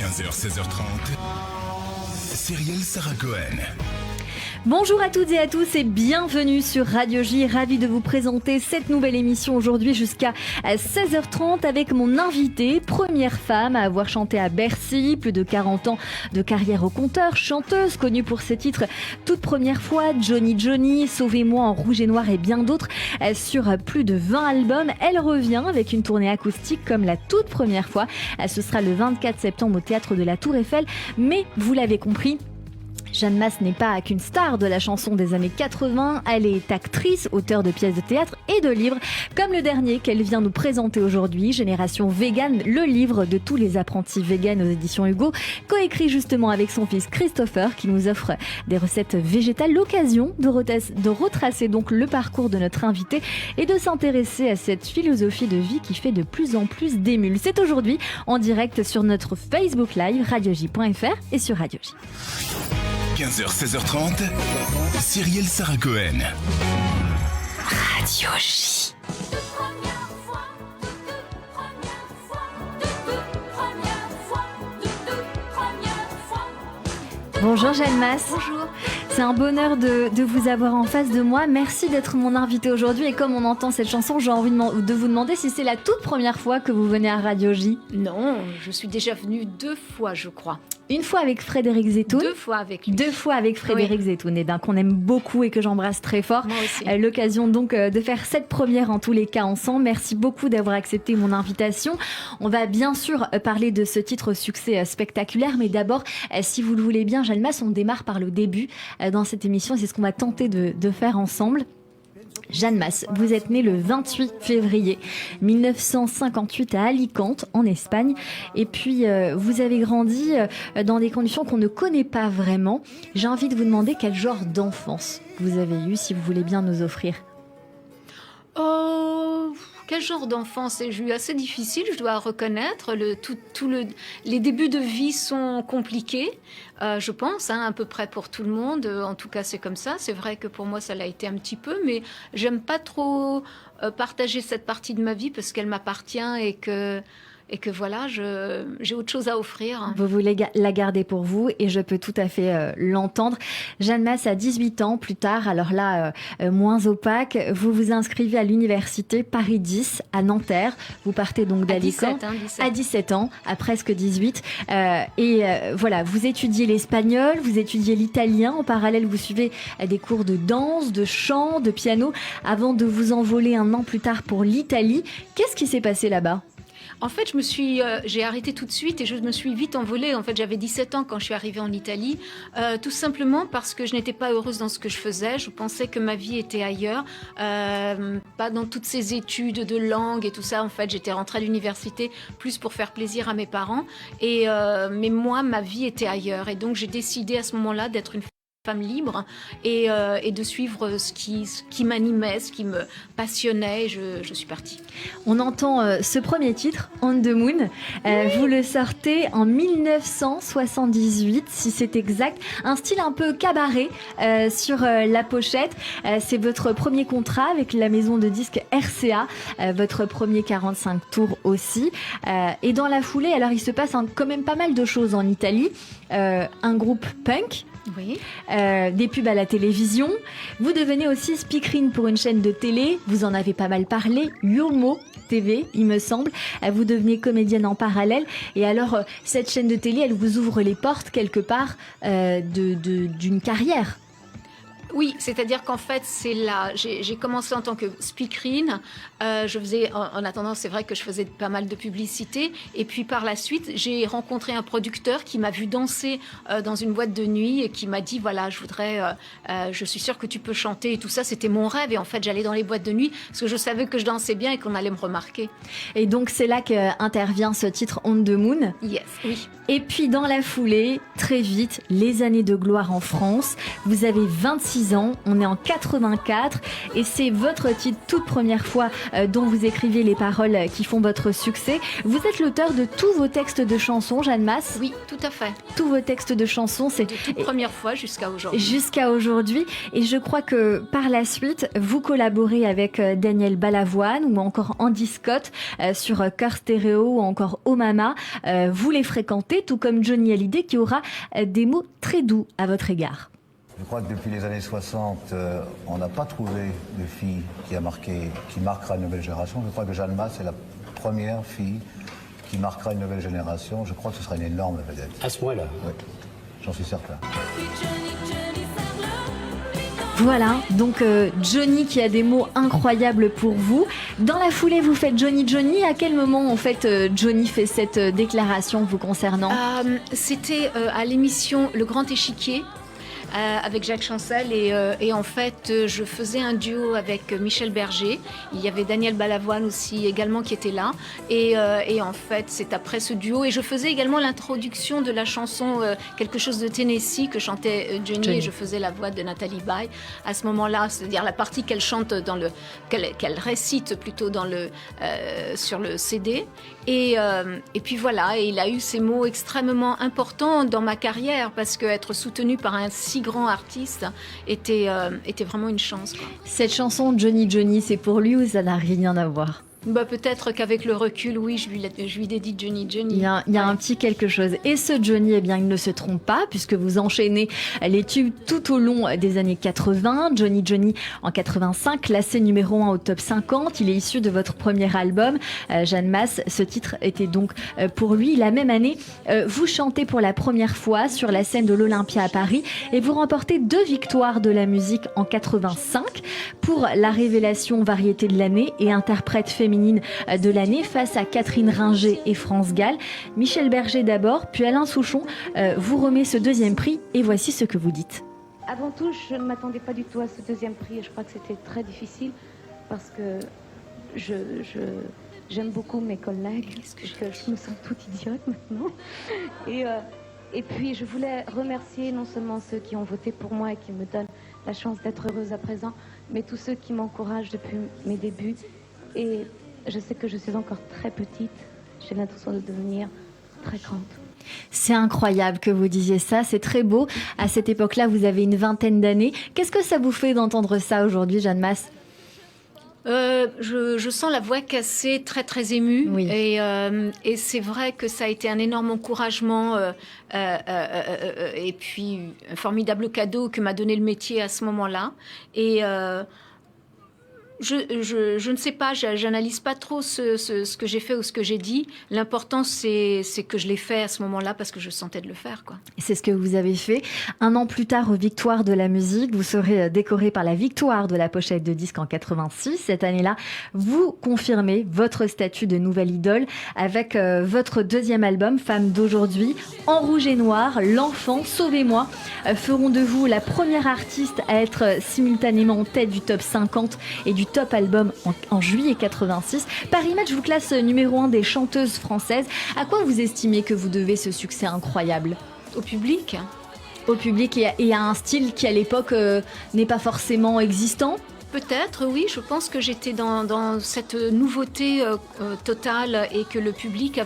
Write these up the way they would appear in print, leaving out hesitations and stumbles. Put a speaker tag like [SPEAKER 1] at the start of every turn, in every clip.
[SPEAKER 1] 15h, 16h30. Cyrielle Sarah Cohen.
[SPEAKER 2] Bonjour à toutes et à tous et bienvenue sur Radio J. Ravi de vous présenter cette nouvelle émission aujourd'hui jusqu'à 16h30 avec mon invitée, première femme à avoir chanté à Bercy, plus de 40 ans de carrière au compteur, chanteuse connue pour ses titres toute première fois, Johnny Johnny, Sauvez-moi en rouge et noir et bien d'autres. Sur plus de 20 albums, elle revient avec une tournée acoustique comme la toute première fois. Ce sera le 24 septembre au Théâtre de la Tour Eiffel, mais vous l'avez compris, Jeanne Mas n'est pas qu'une star de la chanson des années 80, elle est actrice, auteure de pièces de théâtre et de livres, comme le dernier qu'elle vient nous présenter aujourd'hui, Génération Vegan, le livre de tous les apprentis vegan aux éditions Hugo, coécrit justement avec son fils Christopher, qui nous offre des recettes végétales, l'occasion de retracer donc le parcours de notre invité et de s'intéresser à cette philosophie de vie qui fait de plus en plus d'émules. C'est aujourd'hui en direct sur notre Facebook Live, radioj.fr et sur Radio J.
[SPEAKER 1] 15h, 16h30, Cyrielle Sarah Cohen.
[SPEAKER 2] Radio J. Bonjour Jeanne Mas.
[SPEAKER 3] Bonjour.
[SPEAKER 2] C'est un bonheur de vous avoir en face de moi. Merci d'être mon invitée aujourd'hui. Et comme on entend cette chanson, j'ai envie de vous demander si c'est la toute première fois que vous venez à Radio J.
[SPEAKER 3] Non, je suis déjà venue 2 fois, je crois.
[SPEAKER 2] Une fois avec Frédéric Zetoun.
[SPEAKER 3] 2 fois avec lui.
[SPEAKER 2] 2 fois avec Frédéric Zetoun, et bien qu'on aime beaucoup et que j'embrasse très fort.
[SPEAKER 3] Moi aussi.
[SPEAKER 2] L'occasion donc de faire cette première en tous les cas ensemble. Merci beaucoup d'avoir accepté mon invitation. On va bien sûr parler de ce titre au succès spectaculaire, mais d'abord, si vous le voulez bien, Jeanne Mas, on démarre par le début dans cette émission. C'est ce qu'on va tenter de faire ensemble. Jeanne Mas, vous êtes née le 28 février 1958 à Alicante, en Espagne. Et puis, vous avez grandi dans des conditions qu'on ne connaît pas vraiment. J'ai envie de vous demander quel genre d'enfance vous avez eu, si vous voulez bien nous offrir.
[SPEAKER 3] Oh, quel genre d'enfance j'ai eu? Assez difficile, je dois reconnaître. Les débuts de vie sont compliqués, je pense, à peu près pour tout le monde. En tout cas, c'est comme ça. C'est vrai que pour moi, ça l'a été un petit peu, mais j'aime pas trop partager cette partie de ma vie parce qu'elle m'appartient et que voilà, j'ai autre chose à offrir.
[SPEAKER 2] Vous voulez la garder pour vous et je peux tout à fait l'entendre. Jeanne Mas a 18 ans plus tard, alors là, moins opaque, vous vous inscrivez à l'université Paris 10 à Nanterre. Vous partez donc d'Alicante à 17 ans, à presque 18. Voilà, vous étudiez l'espagnol, vous étudiez l'italien. En parallèle, vous suivez des cours de danse, de chant, de piano, avant de vous envoler un an plus tard pour l'Italie. Qu'est-ce qui s'est passé là-bas ?
[SPEAKER 3] En fait, j'ai arrêté tout de suite et je me suis vite envolée. En fait, j'avais 17 ans quand je suis arrivée en Italie, tout simplement parce que je n'étais pas heureuse dans ce que je faisais. Je pensais que ma vie était ailleurs, pas dans toutes ces études de langue et tout ça. En fait, j'étais rentrée à l'université plus pour faire plaisir à mes parents. Mais moi, ma vie était ailleurs. Et donc, j'ai décidé à ce moment-là d'être une femme libre et de suivre ce qui m'animait, ce qui me passionnait. Je suis partie.
[SPEAKER 2] On entend ce premier titre, On the Moon. Vous le sortez en 1978, si c'est exact. Un style un peu cabaret sur la pochette. C'est votre premier contrat avec la maison de disques RCA, votre premier 45 tours aussi. Et dans la foulée, alors il se passe quand même pas mal de choses en Italie. Un groupe punk.
[SPEAKER 3] Oui.
[SPEAKER 2] Des pubs à la télévision. Vous devenez aussi speakerine pour une chaîne de télé. Vous en avez pas mal parlé. Yomo TV, il me semble. Vous devenez comédienne en parallèle. Et alors, cette chaîne de télé, elle vous ouvre les portes quelque part d'une carrière.
[SPEAKER 3] Oui, c'est-à-dire qu'en fait, c'est là. J'ai commencé en tant que speakerine. Je faisais, en attendant, c'est vrai que je faisais pas mal de publicité. Et puis par la suite, j'ai rencontré un producteur qui m'a vu danser dans une boîte de nuit et qui m'a dit voilà, je suis sûre que tu peux chanter et tout ça. C'était mon rêve. Et en fait, j'allais dans les boîtes de nuit parce que je savais que je dansais bien et qu'on allait me remarquer.
[SPEAKER 2] Et donc, c'est là qu'intervient ce titre On the Moon.
[SPEAKER 3] Yes, oui.
[SPEAKER 2] Et puis, dans la foulée, très vite, les années de gloire en France. Vous avez 26 10 ans, on est en 84 et c'est votre titre toute première fois dont vous écrivez les paroles qui font votre succès. Vous êtes l'auteur de tous vos textes de chansons, Jeanne Mas.
[SPEAKER 3] Oui, tout à fait.
[SPEAKER 2] Tous vos textes de chansons, c'est
[SPEAKER 3] de toute première fois jusqu'à aujourd'hui.
[SPEAKER 2] Jusqu'à aujourd'hui. Et je crois que par la suite, vous collaborez avec Daniel Balavoine ou encore Andy Scott sur Cœur Stéréo ou encore Oh Mama. Vous les fréquentez, tout comme Johnny Hallyday qui aura des mots très doux à votre égard.
[SPEAKER 4] Je crois que depuis les années 60, on n'a pas trouvé de fille qui marquera une nouvelle génération. Je crois que Jeanne Mas est la première fille qui marquera une nouvelle génération. Je crois que ce sera une énorme vedette.
[SPEAKER 5] À ce point-là?
[SPEAKER 4] Oui, j'en suis certain.
[SPEAKER 2] Voilà, donc Johnny qui a des mots incroyables pour vous. Dans la foulée, vous faites Johnny Johnny. À quel moment, en fait, Johnny fait cette déclaration vous concernant?
[SPEAKER 3] C'était à l'émission Le Grand Échiquier. Avec Jacques Chancel et en fait je faisais un duo avec Michel Berger. Il y avait Daniel Balavoine aussi également qui était là et en fait c'est après ce duo et je faisais également l'introduction de la chanson Quelque chose de Tennessee que chantait Johnny et je faisais la voix de Nathalie Baye à ce moment-là, c'est-à-dire la partie qu'elle chante qu'elle récite plutôt sur le CD et puis voilà, et il a eu ces mots extrêmement importants dans ma carrière parce qu'être soutenu par un si grand artiste était vraiment une chance, quoi.
[SPEAKER 2] Cette chanson Johnny Johnny, c'est pour lui ou ça n'a rien à voir?
[SPEAKER 3] Peut-être qu'avec le recul, oui, je lui dédie Johnny Johnny.
[SPEAKER 2] Il y a un petit quelque chose. Et ce Johnny, eh bien, il ne se trompe pas, puisque vous enchaînez les tubes tout au long des années 80. Johnny Johnny en 85, classé numéro 1 au top 50. Il est issu de votre premier album, Jeanne Mas. Ce titre était donc pour lui. La même année, vous chantez pour la première fois sur la scène de l'Olympia à Paris et vous remportez 2 victoires de la musique en 85 pour la révélation variété de l'année et interprète féminine de l'année face à Catherine Ringer et France Gall. Michel Berger d'abord, puis Alain Souchon vous remet ce 2e prix et voici ce que vous dites.
[SPEAKER 6] Avant tout, je ne m'attendais pas du tout à ce 2e prix et je crois que c'était très difficile parce que j'aime beaucoup mes collègues, que je me sens toute idiote maintenant. Et puis je voulais remercier non seulement ceux qui ont voté pour moi et qui me donnent la chance d'être heureuse à présent, mais tous ceux qui m'encouragent depuis mes débuts. Et je sais que je suis encore très petite. J'ai l'intention de devenir très grande.
[SPEAKER 2] C'est incroyable que vous disiez ça, c'est très beau. À cette époque-là, vous avez une vingtaine d'années. Qu'est-ce que ça vous fait d'entendre ça aujourd'hui, Jeanne Mas?
[SPEAKER 3] Je sens la voix cassée, très très émue,
[SPEAKER 2] oui.
[SPEAKER 3] Et c'est vrai que ça a été un énorme encouragement et puis un formidable cadeau que m'a donné le métier à ce moment-là. Et je ne sais pas, j'analyse pas trop ce que j'ai fait ou ce que j'ai dit. L'important, c'est que je l'ai fait à ce moment-là parce que je sentais de le faire, quoi.
[SPEAKER 2] C'est ce que vous avez fait. 1 an plus tard, aux Victoires de la musique, vous serez décoré par la victoire de la pochette de disque en 86. Cette année-là, vous confirmez votre statut de nouvelle idole avec votre 2e album, Femme d'aujourd'hui, En rouge et noir, L'enfant, Sauvez-moi, feront de vous la première artiste à être simultanément en tête du top 50 et du top album en juillet 86. Paris Match vous classe numéro 1 des chanteuses françaises. À quoi vous estimez que vous devez ce succès incroyable?
[SPEAKER 3] Au public.
[SPEAKER 2] Au public et à un style qui à l'époque n'est pas forcément existant?
[SPEAKER 3] Peut-être, oui. Je pense que j'étais dans cette nouveauté totale et que le public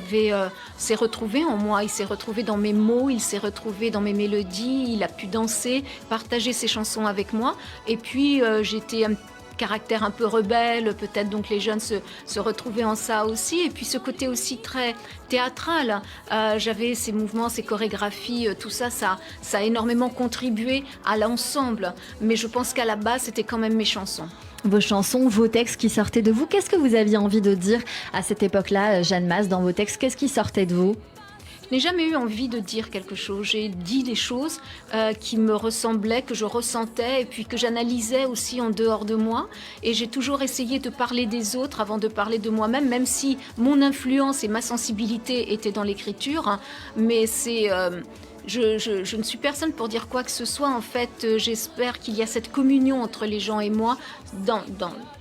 [SPEAKER 3] s'est retrouvé en moi. Il s'est retrouvé dans mes mots, il s'est retrouvé dans mes mélodies, il a pu danser, partager ses chansons avec moi. Et puis, j'étais un caractère un peu rebelle, peut-être, donc les jeunes se retrouvaient en ça aussi. Et puis ce côté aussi très théâtral, j'avais ces mouvements, ces chorégraphies, tout ça, ça a énormément contribué à l'ensemble. Mais je pense qu'à la base, c'était quand même mes chansons.
[SPEAKER 2] Vos chansons, vos textes qui sortaient de vous. Qu'est-ce que vous aviez envie de dire à cette époque-là, Jeanne Mas, dans vos textes? Qu'est-ce qui sortait de vous?
[SPEAKER 3] Je n'ai jamais eu envie de dire quelque chose. J'ai dit des choses qui me ressemblaient, que je ressentais et puis que j'analysais aussi en dehors de moi. Et j'ai toujours essayé de parler des autres avant de parler de moi-même, même si mon influence et ma sensibilité étaient dans l'écriture. Hein. Mais c'est... Je ne suis personne pour dire quoi que ce soit. En fait, j'espère qu'il y a cette communion entre les gens et moi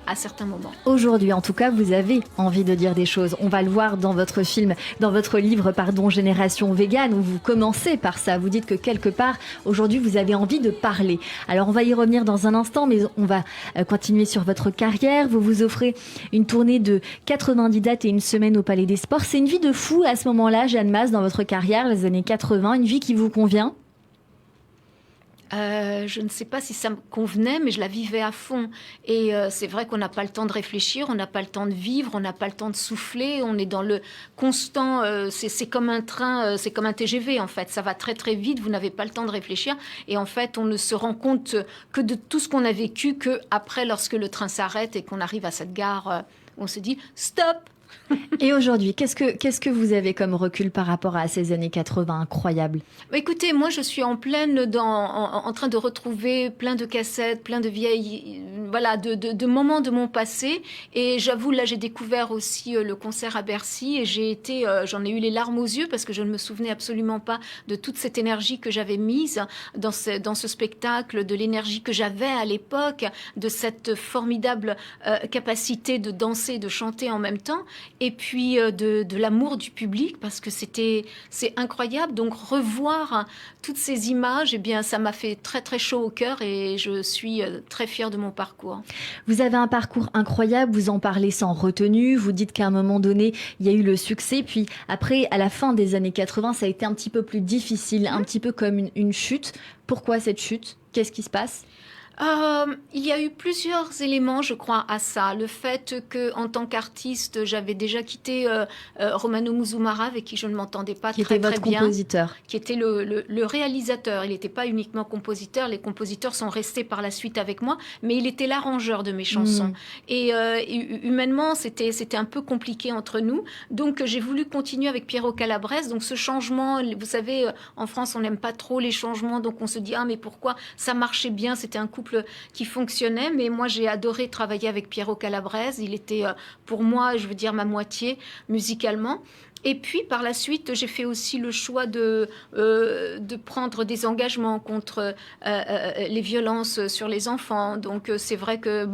[SPEAKER 3] à certains moments.
[SPEAKER 2] Aujourd'hui, en tout cas, vous avez envie de dire des choses. On va le voir dans votre film, dans votre livre, Génération Végane, où vous commencez par ça. Vous dites que quelque part, aujourd'hui, vous avez envie de parler. Alors, on va y revenir dans un instant, mais on va continuer sur votre carrière. Vous vous offrez une tournée de 90 dates et une semaine au Palais des Sports. C'est une vie de fou à ce moment-là, Jeanne Mas, dans votre carrière, les années 80, une vie qui vous convient ?
[SPEAKER 3] Je ne sais pas si ça me convenait, mais je la vivais à fond. Et c'est vrai qu'on n'a pas le temps de réfléchir, on n'a pas le temps de vivre, on n'a pas le temps de souffler. On est dans le constant. C'est comme un train, c'est comme un TGV en fait. Ça va très très vite. Vous n'avez pas le temps de réfléchir. Et en fait, on ne se rend compte que de tout ce qu'on a vécu que après, lorsque le train s'arrête et qu'on arrive à cette gare, on se dit stop.
[SPEAKER 2] Et aujourd'hui, qu'est-ce que vous avez comme recul par rapport à ces années 80 incroyables ?
[SPEAKER 3] Écoutez, moi je suis en train de retrouver plein de cassettes, plein de vieilles, de moments de mon passé. Et j'avoue, là j'ai découvert aussi le concert à Bercy et j'en ai eu les larmes aux yeux parce que je ne me souvenais absolument pas de toute cette énergie que j'avais mise dans ce spectacle, de l'énergie que j'avais à l'époque, de cette formidable capacité de danser, de chanter en même temps. Et puis de l'amour du public parce que c'est incroyable. Donc revoir toutes ces images, eh bien ça m'a fait très très chaud au cœur et je suis très fière de mon parcours.
[SPEAKER 2] Vous avez un parcours incroyable, vous en parlez sans retenue, vous dites qu'à un moment donné il y a eu le succès, puis après à la fin des années 80 ça a été un petit peu plus difficile, un petit peu comme une chute. Pourquoi cette chute ? Qu'est-ce qui se passe ?
[SPEAKER 3] Il y a eu plusieurs éléments, je crois, à ça. Le fait que, en tant qu'artiste, j'avais déjà quitté Romano Muzumara, avec qui je ne m'entendais pas très bien.
[SPEAKER 2] Qui était votre compositeur.
[SPEAKER 3] Qui était le réalisateur. Il n'était pas uniquement compositeur. Les compositeurs sont restés par la suite avec moi, mais il était l'arrangeur de mes chansons. Et humainement, c'était un peu compliqué entre nous. Donc, j'ai voulu continuer avec Piero Calabrese. Donc, ce changement, vous savez, en France, on n'aime pas trop les changements. Donc, on se dit, ah, mais pourquoi ça marchait bien, c'était un couple qui fonctionnait, mais moi j'ai adoré travailler avec Piero Calabrese. Il était pour moi, je veux dire, ma moitié musicalement. Et puis, par la suite, j'ai fait aussi le choix de prendre des engagements contre les violences sur les enfants. Donc, c'est vrai que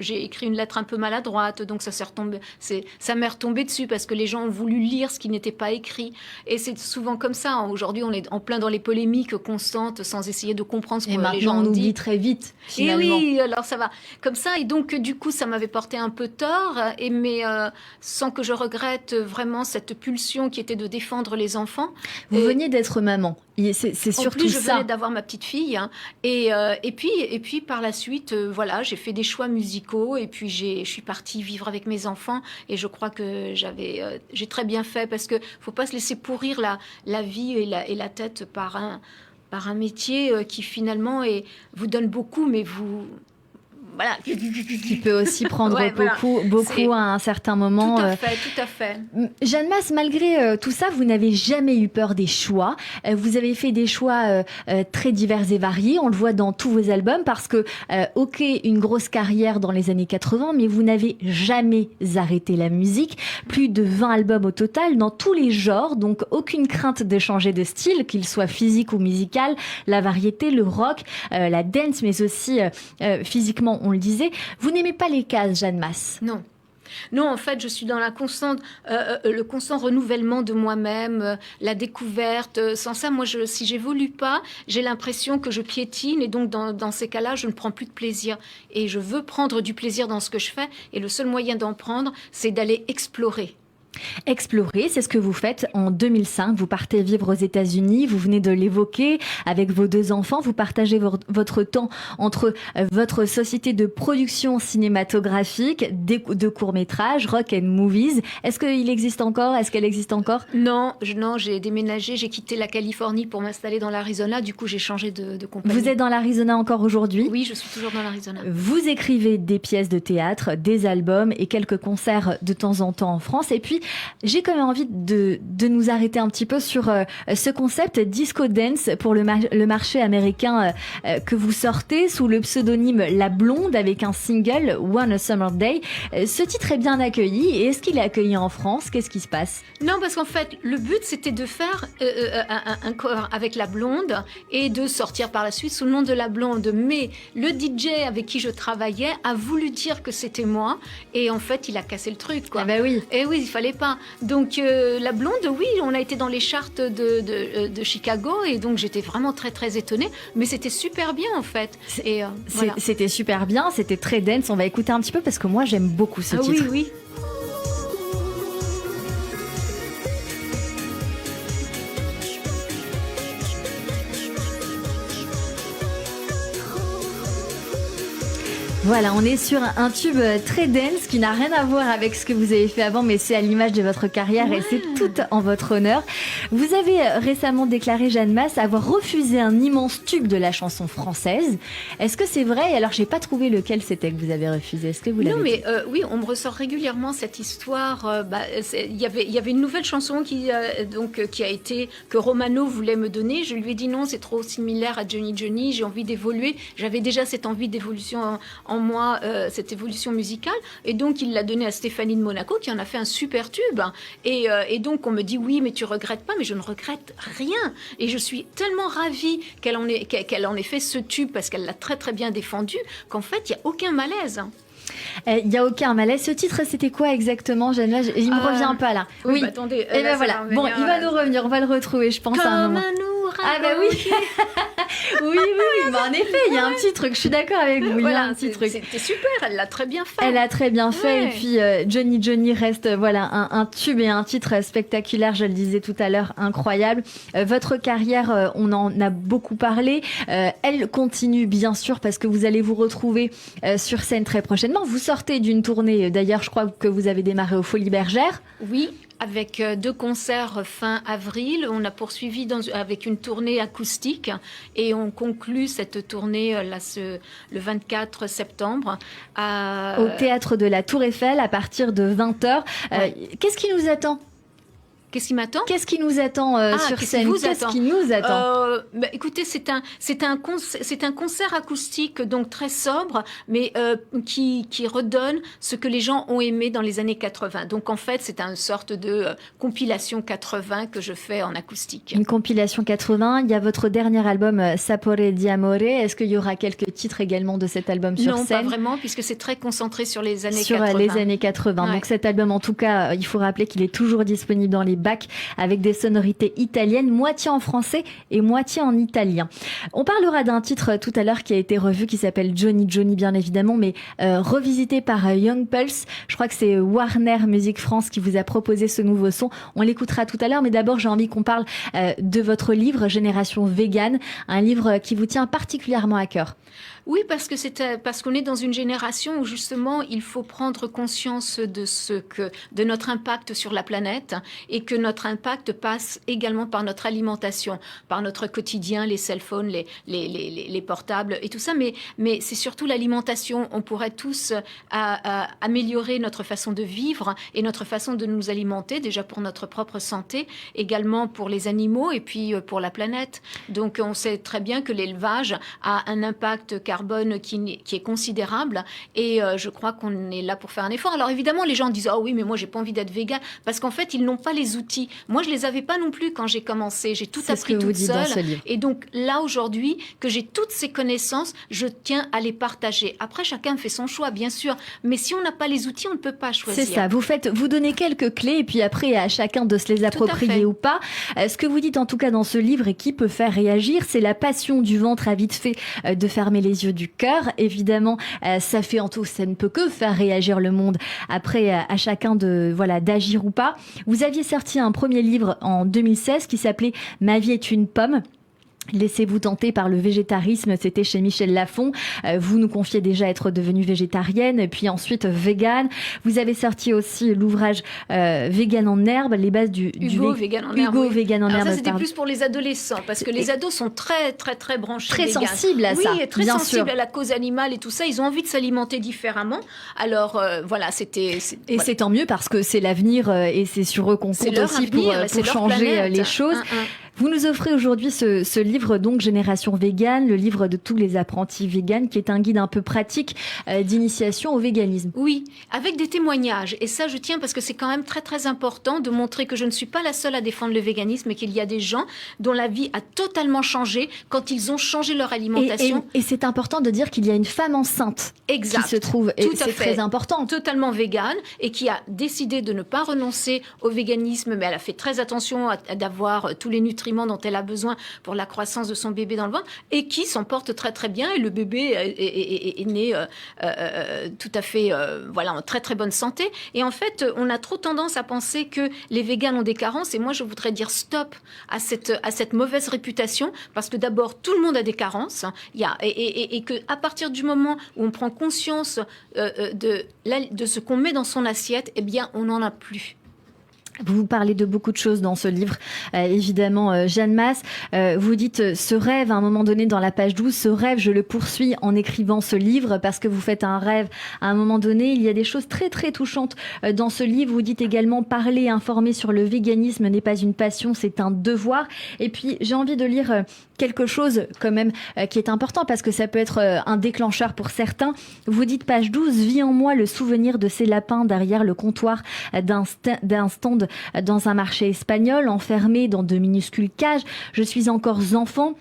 [SPEAKER 3] j'ai écrit une lettre un peu maladroite. Donc, ça m'est retombé dessus parce que les gens ont voulu lire ce qui n'était pas écrit. Et c'est souvent comme ça. Aujourd'hui, on est en plein dans les polémiques constantes sans essayer de comprendre ce que les gens ont dit.
[SPEAKER 2] Et maintenant, on oublie très vite, finalement.
[SPEAKER 3] Et oui, alors ça va comme ça. Et donc, du coup, ça m'avait porté un peu tort. Mais sans que je regrette vraiment cette pulsion qui était de défendre les enfants.
[SPEAKER 2] Vous veniez d'être maman. C'est surtout ça.
[SPEAKER 3] En plus, je venais d'avoir ma petite fille. Hein. Et puis, par la suite, j'ai fait des choix musicaux. Et puis, je suis partie vivre avec mes enfants. Et je crois que j'ai très bien fait parce qu'il ne faut pas se laisser pourrir la vie et la tête par un métier qui, finalement, vous donne beaucoup, mais vous... Voilà.
[SPEAKER 2] Qui peut aussi prendre beaucoup à un certain moment.
[SPEAKER 3] Tout à fait.
[SPEAKER 2] Jeanne Mas, malgré tout ça, vous n'avez jamais eu peur des choix. Vous avez fait des choix très divers et variés. On le voit dans tous vos albums parce que, une grosse carrière dans les années 80, mais vous n'avez jamais arrêté la musique. Plus de 20 albums au total dans tous les genres, donc aucune crainte de changer de style, qu'il soit physique ou musical, la variété, le rock, la dance, mais aussi physiquement, on le disait. Vous n'aimez pas les cases, Jeanne Mas ?
[SPEAKER 3] Non. Non, en fait, je suis dans le constant renouvellement de moi-même, la découverte. Sans ça, moi, si j'évolue pas, j'ai l'impression que je piétine. Et donc, dans ces cas-là, je ne prends plus de plaisir. Et je veux prendre du plaisir dans ce que je fais. Et le seul moyen d'en prendre, c'est d'aller explorer.
[SPEAKER 2] Explorer, c'est ce que vous faites en 2005. Vous partez vivre aux États-Unis, vous venez de l'évoquer, avec vos 2 enfants. Vous partagez votre temps entre votre société de production cinématographique, de courts-métrages, Rock and Movies. Est-ce qu'elle existe encore ? Non,
[SPEAKER 3] j'ai déménagé, j'ai quitté la Californie pour m'installer dans l'Arizona. Du coup, j'ai changé de compagnie.
[SPEAKER 2] Vous êtes dans l'Arizona encore aujourd'hui ?
[SPEAKER 3] Oui, je suis toujours dans l'Arizona.
[SPEAKER 2] Vous écrivez des pièces de théâtre, des albums et quelques concerts de temps en temps en France. Et puis, aujourd'hui. J'ai quand même envie de nous arrêter un petit peu sur ce concept disco dance pour le marché américain que vous sortez sous le pseudonyme La Blonde avec un single One a Summer Day. Ce titre est bien accueilli. Et est-ce qu'il est accueilli en France? Qu'est-ce qui se passe?
[SPEAKER 3] Non, parce qu'en fait, le but, c'était de faire un cover avec La Blonde et de sortir par la suite sous le nom de La Blonde. Mais le DJ avec qui je travaillais a voulu dire que c'était moi. Et en fait, il a cassé le truc, quoi.
[SPEAKER 2] Ah bah oui.
[SPEAKER 3] Et oui, il fallait pas. Donc, La Blonde, oui, on a été dans les charts de Chicago. Et donc, j'étais vraiment très, très étonnée. Mais c'était super bien, en fait. Et, voilà.
[SPEAKER 2] C'était super bien, c'était très dance. On va écouter un petit peu parce que moi, j'aime beaucoup ce titre.
[SPEAKER 3] Oui, oui.
[SPEAKER 2] Voilà, on est sur un tube très dance qui n'a rien à voir avec ce que vous avez fait avant, mais c'est à l'image de votre carrière et c'est tout en votre honneur. Vous avez récemment déclaré, Jeanne Mas, avoir refusé un immense tube de la chanson française. Est-ce que c'est vrai? Alors, j'ai pas trouvé lequel c'était que vous avez refusé. Est-ce que vous l'avez?
[SPEAKER 3] Non, mais oui, on me ressort régulièrement cette histoire. Il y avait une nouvelle chanson qui a été que Romano voulait me donner. Je lui ai dit non, c'est trop similaire à Johnny Johnny. J'ai envie d'évoluer. J'avais déjà cette envie d'évolution en moi, cette évolution musicale, et donc il l'a donné à Stéphanie de Monaco qui en a fait un super tube, et donc on me dit oui mais tu regrettes pas, mais je ne regrette rien, et je suis tellement ravie qu'elle en ait fait ce tube parce qu'elle l'a très très bien défendu, qu'en fait il n'y a aucun malaise.
[SPEAKER 2] Il n'y a aucun malaise. Ce titre, c'était quoi exactement, Jeanne? Il me revient pas là.
[SPEAKER 3] Oui. Bah, attendez.
[SPEAKER 2] Et ben voilà. Bon, il va nous revenir. On va le retrouver, je pense.
[SPEAKER 3] Comme
[SPEAKER 2] à un moment.
[SPEAKER 3] Ah
[SPEAKER 2] bah oui. oui. Bah, en effet, il y a un petit truc. Je suis d'accord avec vous.
[SPEAKER 3] Voilà,
[SPEAKER 2] il y a un petit truc.
[SPEAKER 3] C'était super. Elle l'a très bien fait.
[SPEAKER 2] Elle a très bien fait.
[SPEAKER 3] Ouais.
[SPEAKER 2] Et puis Johnny Johnny reste un tube et un titre spectaculaire. Je le disais tout à l'heure, incroyable. Votre carrière, on en a beaucoup parlé. Elle continue bien sûr parce que vous allez vous retrouver sur scène très prochainement. Vous sortez d'une tournée. D'ailleurs, je crois que vous avez démarré aux Folies Bergères.
[SPEAKER 3] Oui. Avec 2 concerts fin avril, on a poursuivi avec une tournée acoustique et on conclut cette tournée le 24 septembre.
[SPEAKER 2] Au Théâtre de la Tour Eiffel à partir de 20h.
[SPEAKER 3] Ouais.
[SPEAKER 2] Qu'est-ce qui nous attend ?
[SPEAKER 3] Qu'est-ce qui m'attend ?
[SPEAKER 2] Qu'est-ce qui nous attend sur scène ? Qu'est-ce qui nous attend ?
[SPEAKER 3] Écoutez, c'est un concert acoustique donc très sobre, mais qui redonne ce que les gens ont aimé dans les années 80. Donc en fait, c'est une sorte de compilation 80 que je fais en acoustique.
[SPEAKER 2] Une compilation 80. Il y a votre dernier album Sapore di Amore. Est-ce qu'il y aura quelques titres également de cet album sur scène ?
[SPEAKER 3] Non, pas vraiment, puisque c'est très concentré sur les années 80.
[SPEAKER 2] Sur les années 80.
[SPEAKER 3] Ouais.
[SPEAKER 2] Donc cet album, en tout cas, il faut rappeler qu'il est toujours disponible dans les bacs avec des sonorités italiennes, moitié en français et moitié en italien. On parlera d'un titre tout à l'heure qui a été revu, qui s'appelle Johnny Johnny bien évidemment, mais revisité par Young Pulse. Je crois que c'est Warner Music France qui vous a proposé ce nouveau son. On l'écoutera tout à l'heure, mais d'abord j'ai envie qu'on parle de votre livre Génération Vegan, un livre qui vous tient particulièrement à cœur.
[SPEAKER 3] Oui, parce qu'on est dans une génération où justement il faut prendre conscience de notre impact sur la planète et que notre impact passe également par notre alimentation, par notre quotidien, les cell phones, les portables et tout ça. Mais c'est surtout l'alimentation. On pourrait tous améliorer notre façon de vivre et notre façon de nous alimenter, déjà pour notre propre santé, également pour les animaux et puis pour la planète. Donc on sait très bien que l'élevage a un impact carbone qui est considérable et je crois qu'on est là pour faire un effort. Alors évidemment, les gens disent « Ah oui, mais moi, j'ai pas envie d'être végane » parce qu'en fait, ils n'ont pas les outils. Moi, je les avais pas non plus quand j'ai commencé. J'ai tout appris toute seule. Et donc là, aujourd'hui, que j'ai toutes ces connaissances, je tiens à les partager. Après, chacun fait son choix, bien sûr. Mais si on n'a pas les outils, on ne peut pas choisir.
[SPEAKER 2] C'est ça. Vous donnez quelques clés et puis après, à chacun de se les approprier ou pas. Ce que vous dites en tout cas dans ce livre et qui peut faire réagir, c'est la passion du ventre a vite fait de fermer les yeux du cœur. Évidemment, ça ne peut que faire réagir le monde. Après, à chacun d'agir ou pas. Vous aviez sorti un premier livre en 2016 qui s'appelait « Ma vie est une pomme ». Laissez-vous tenter par le végétarisme, c'était chez Michel Lafon. Vous nous confiez déjà être devenue végétarienne, puis ensuite végane. Vous avez sorti aussi l'ouvrage Vegan en herbe, les bases du
[SPEAKER 3] Hugo Vegan en herbe.
[SPEAKER 2] Hugo Vegan en
[SPEAKER 3] Alors
[SPEAKER 2] herbe.
[SPEAKER 3] ça, c'était plus pour les adolescents, parce que les ados sont très, très, très branchés.
[SPEAKER 2] Très
[SPEAKER 3] véganes.
[SPEAKER 2] sensibles à ça,
[SPEAKER 3] Oui, très
[SPEAKER 2] bien
[SPEAKER 3] sensibles
[SPEAKER 2] sûr.
[SPEAKER 3] à la cause animale et tout ça. Ils ont envie de s'alimenter différemment. Alors, voilà, c'était...
[SPEAKER 2] Et
[SPEAKER 3] voilà.
[SPEAKER 2] c'est tant mieux parce que c'est l'avenir et c'est sur eux qu'on
[SPEAKER 3] C'est
[SPEAKER 2] compte
[SPEAKER 3] leur
[SPEAKER 2] aussi
[SPEAKER 3] avenir, c'est
[SPEAKER 2] pour
[SPEAKER 3] leur
[SPEAKER 2] changer
[SPEAKER 3] planète.
[SPEAKER 2] les choses. Vous nous offrez aujourd'hui ce livre, donc Génération Végane, le livre de tous les apprentis véganes, qui est un guide un peu pratique d'initiation au véganisme.
[SPEAKER 3] Oui, avec des témoignages. Et ça, je tiens parce que c'est quand même très, très important de montrer que je ne suis pas la seule à défendre le véganisme et qu'il y a des gens dont la vie a totalement changé quand ils ont changé leur alimentation.
[SPEAKER 2] Et c'est important de dire qu'il y a une femme enceinte
[SPEAKER 3] Exact.
[SPEAKER 2] qui se trouve, et
[SPEAKER 3] Tout à
[SPEAKER 2] c'est
[SPEAKER 3] fait.
[SPEAKER 2] très important.
[SPEAKER 3] Totalement végane et qui a décidé de ne pas renoncer au véganisme, mais elle a fait très attention d'avoir tous les nutriments dont elle a besoin pour la croissance de son bébé dans le ventre et qui s'en porte très très bien et le bébé est né tout à fait voilà, en très très bonne santé. Et en fait, on a trop tendance à penser que les véganes ont des carences et moi je voudrais dire stop à cette mauvaise réputation parce que d'abord tout le monde a des carences et que à partir du moment où on prend conscience de ce qu'on met dans son assiette, eh bien on n'en a plus.
[SPEAKER 2] Vous parlez de beaucoup de choses dans ce livre, évidemment, Jeanne Masse. Vous dites ce rêve, à un moment donné, dans la page 12, ce rêve, je le poursuis en écrivant ce livre, parce que vous faites un rêve à un moment donné. Il y a des choses très, très touchantes dans ce livre. Vous dites également, parler, informer sur le véganisme n'est pas une passion, c'est un devoir. Et puis, j'ai envie de lire quelque chose, quand même, qui est important, parce que ça peut être un déclencheur pour certains. Vous dites, page 12, vit en moi le souvenir de ces lapins derrière le comptoir d'un stand dans un marché espagnol, enfermé dans de minuscules cages. Je suis encore enfant.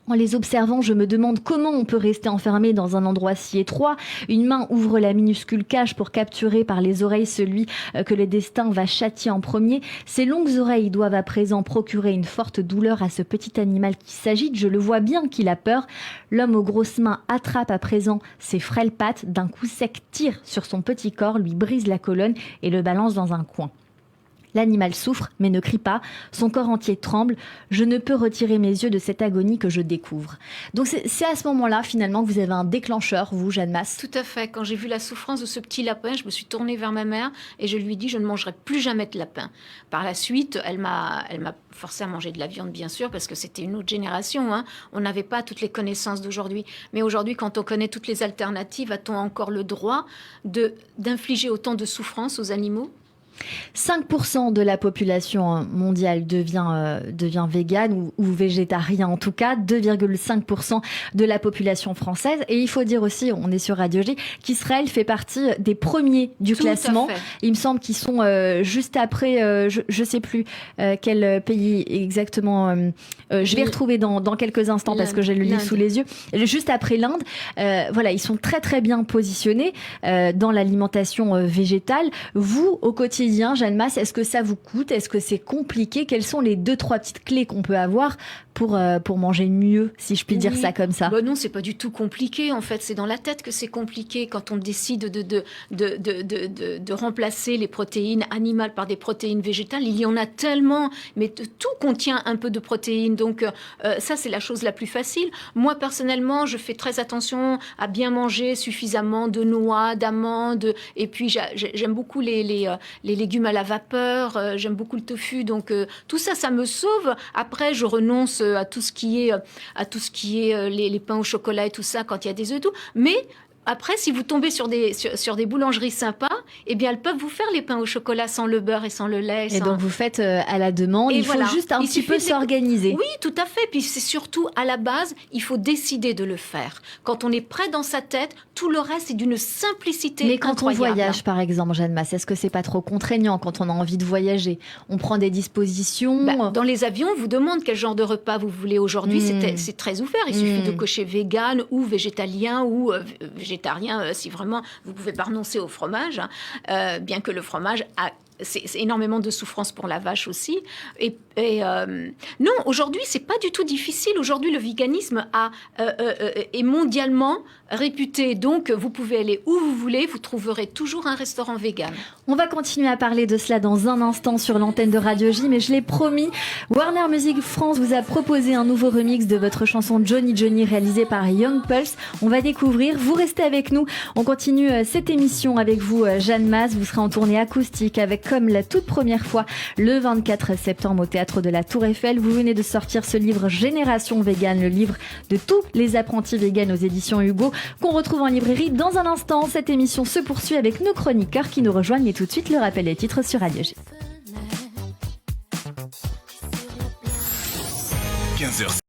[SPEAKER 2] En les observant, je me demande comment on peut rester enfermé dans un endroit si étroit. Une main ouvre la minuscule cage pour capturer par les oreilles celui que le destin va châtier en premier. Ces longues oreilles doivent à présent procurer une forte douleur à ce petit animal qui s'agite. Je le vois bien qu'il a peur. L'homme aux grosses mains attrape à présent ses frêles pattes. D'un coup sec, tire sur son petit corps, lui brise la colonne et le balance dans un coin. L'animal souffre, mais ne crie pas. Son corps entier tremble. Je ne peux retirer mes yeux de cette agonie que je découvre. Donc c'est à ce moment-là, finalement, que vous avez un déclencheur, vous, Jeanne Masse.
[SPEAKER 3] Tout à fait. Quand j'ai vu la souffrance de ce petit lapin, je me suis tournée vers ma mère et je lui ai dit je ne mangerai plus jamais de lapin. Par la suite, elle m'a forcé à manger de la viande, bien sûr, parce que c'était une autre génération. Hein. On n'avait pas toutes les connaissances d'aujourd'hui. Mais aujourd'hui, quand on connaît toutes les alternatives, a-t-on encore le droit d'infliger autant de souffrance aux animaux ?
[SPEAKER 2] 5% de la population mondiale devient végane ou végétarien en tout cas, 2,5% de la population française. Et il faut dire aussi, on est sur Radio J, qu'Israël fait partie des premiers du classement. Il me semble qu'ils sont juste après, je sais plus quel pays exactement, je vais retrouver dans quelques instants parce que j'ai le livre sous les yeux, juste après l'Inde. Voilà, ils sont très très bien positionnés dans l'alimentation végétale. Vous, au quotidien, Jeanne Masse, est-ce que ça vous coûte? Est-ce que c'est compliqué? Quelles sont les 2-3 petites clés qu'on peut avoir pour manger mieux, si je puis dire ça comme ça?
[SPEAKER 3] Non, c'est pas du tout compliqué. En fait, c'est dans la tête que c'est compliqué quand on décide de remplacer les protéines animales par des protéines végétales. Il y en a tellement, mais tout contient un peu de protéines. Donc ça, c'est la chose la plus facile. Moi, personnellement, je fais très attention à bien manger suffisamment de noix, d'amandes. Et puis, j'aime beaucoup les légumes à la vapeur. J'aime beaucoup le tofu. Donc tout ça, ça me sauve. Après, je renonce à tout ce qui est les pains au chocolat et tout ça quand il y a des œufs et tout. Mais après, si vous tombez sur des boulangeries sympas, eh bien, elles peuvent vous faire les pains au chocolat sans le beurre et sans le lait.
[SPEAKER 2] Et donc, vous faites à la demande. Il faut juste un petit peu s'organiser.
[SPEAKER 3] Oui, tout à fait. Puis c'est surtout, à la base, il faut décider de le faire. Quand on est prêt dans sa tête, tout le reste est d'une simplicité
[SPEAKER 2] incroyable. Mais quand
[SPEAKER 3] incroyable.
[SPEAKER 2] on voyage, par exemple, Jeanne Masse, est-ce que c'est pas trop contraignant quand on a envie de voyager? On prend des dispositions.
[SPEAKER 3] Dans les avions, on vous demande quel genre de repas vous voulez aujourd'hui. C'est très ouvert. Il suffit de cocher vegan ou végétalien ou végétarien si vraiment vous pouvez pas renoncer au fromage, bien que le fromage a c'est énormément de souffrance pour la vache aussi. Non, aujourd'hui, c'est pas du tout difficile. Aujourd'hui, le véganisme est mondialement réputé. Donc, vous pouvez aller où vous voulez, vous trouverez toujours un restaurant vegan.
[SPEAKER 2] On va continuer à parler de cela dans un instant sur l'antenne de Radio J, mais je l'ai promis, Warner Music France vous a proposé un nouveau remix de votre chanson Johnny Johnny réalisé par Young Pulse. On va découvrir, vous restez avec nous. On continue cette émission avec vous, Jeanne Mas. Vous serez en tournée acoustique avec comme la toute première fois le 24 septembre au Théâtre de la Tour Eiffel. Vous venez de sortir ce livre Génération Vegan, le livre de tous les apprentis vegan aux éditions Hugo, qu'on retrouve en librairie dans un instant. Cette émission se poursuit avec nos chroniqueurs qui nous rejoignent, mais tout de suite le rappel des titres sur Radio J.
[SPEAKER 1] 15h.